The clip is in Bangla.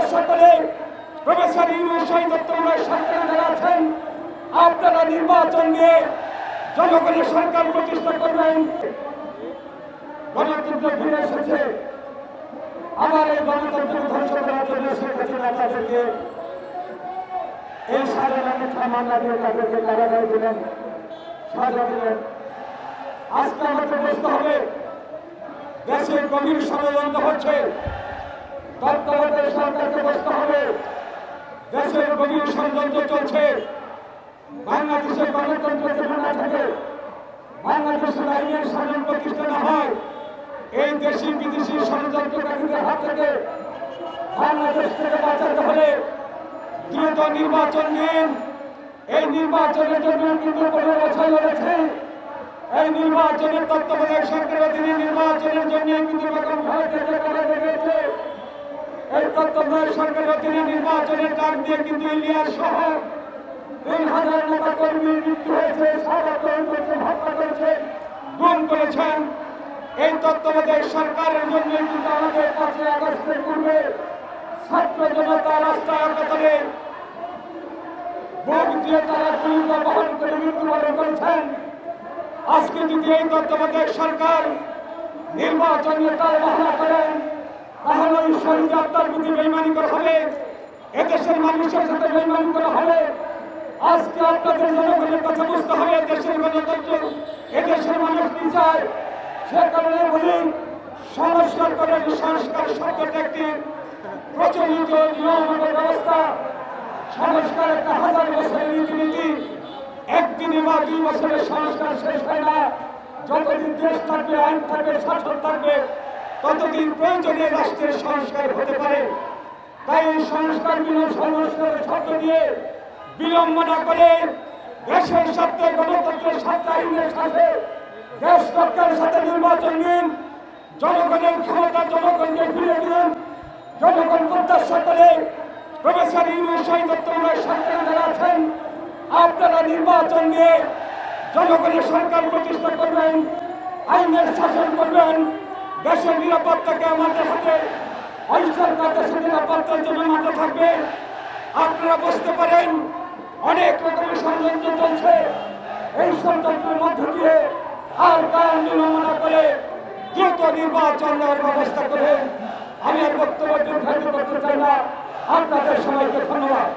প্রত্যাশা করে প্রফেসর ইউনূস শহীদ তত্ত্বাবধায়ক সরকার যারা আছেন, আপনারা নির্বাচন নিয়ে জনগণের সরকার প্রতিষ্ঠা করবেন। গণতন্ত্র ফিরে এসেছে। আমার এই গণতন্ত্র ধ্বংস করার জন্য শেখ হাসিনা তাদেরকে এই সাধারণ মামলা দিয়ে তাদেরকে কারাগারে দিলেন, সাজা দিলেন। আজকে আমাদের বুঝতে হবে দেশের গভীর ষড়যন্ত্র হচ্ছে। তত্ত্বাবধায়ক সরকারকে বুঝতে হবে দেশের গভীর ষড়যন্ত্র চলছে। বাংলাদেশের গণতন্ত্র যেন না থাকে, বাংলাদেশের আইনের শাসন প্রতিষ্ঠা না হয়, এই দেশি বিদেশি ষড়যন্ত্রকারীদের হাত থেকে বাংলাদেশ থেকে বাঁচাতে হলে দ্রুত নির্বাচন নিন। এই নির্বাচনের জন্য কিন্তু 15 বছর লড়েছে। এই নির্বাচনের তত্ত্বাবধায়ক সরকারের অধীনে নির্বাচনের জন্য কিন্তু রকম করা লেগেছে। এই তত্ত্বাবধায়ক সরকারের অধীনে নির্বাচনের ডাক দিয়ে কিন্তু ইলিয়াস সহ 3000 নেতা কর্মীর মৃত্যু হয়েছে, সাধারণ করেছে, হত্যা করেছে, গুম করেছেন। এই তত্ত্বাবধায়ক সরকারের জন্য কিন্তু আমাদের 5 আগস্টের পূর্বে ছাত্র জনতা রাস্তায় আকাতরে বুক দিয়ে তারা গুলিটা বহন করে মৃত্যুবরণ করেছেন। আজকে যদি এই তত্ত্বাবধায়ক সরকার নির্বাচনে তার বাহানা করেন, তাহলে ওই শহীদ আত্মার প্রতি বেইমানি করা হবে, এদেশের মানুষের সাথে বেইমানি করা হবে। আজকে আপনাদের জনগণের কথা বুঝতে হবে, দেশের গণতন্ত্র এদেশের মানুষ কি চায়। সে কারণে বলি, সংস্কার করেন। সংস্কার শব্দটা একটি প্রচলিত নিয়ম ব্যবস্থা। সংস্কার একটা 1000 বছরের রীতিনীতি। একদিনে বা 2 বছরের সংস্কার শেষ হয় না। যতদিন দেশ থাকবে, আইন থাকবে, শাসন থাকবে, ততদিন প্রয়োজনে রাষ্ট্রের সংস্কার হতে পারে। তাই এই সংস্কার সংস্কারের শব্দ দিয়ে বিলম্ব না করে দেশের স্বার্থে, গণতন্ত্রের স্বার্থে, আইনের সাথে দেশ রক্ষার সাথে নির্বাচন নিন। জনগণের ক্ষমতা জনগণকে ফিরিয়ে দিন। জনগণ প্রত্যাশা করে প্রফেসর ইউনূস শহীদ তত্ত্বাবধায়ক সরকার যারা আছেন, আপনারা নির্বাচন নিয়ে জনগণের সরকার প্রতিষ্ঠা করবেন, আইনের শাসন করবেন। দেশের নিরাপত্তাকে আমাদের হাতে, ওই সরকার দেশের নিরাপত্তার জন্য মাঠে থাকবে। আপনারা বুঝতে পারেন অনেক রকমের ষড়যন্ত্র চলছে। এই ষড়যন্ত্রের মধ্য দিয়ে আর কারণ বিলম্বনা করে দ্রুত নির্বাচন নেওয়ার ব্যবস্থা করে আমি আর বক্তব্য দীর্ঘায়িত করতে চাই না। আপনাদের সবাইকে ধন্যবাদ।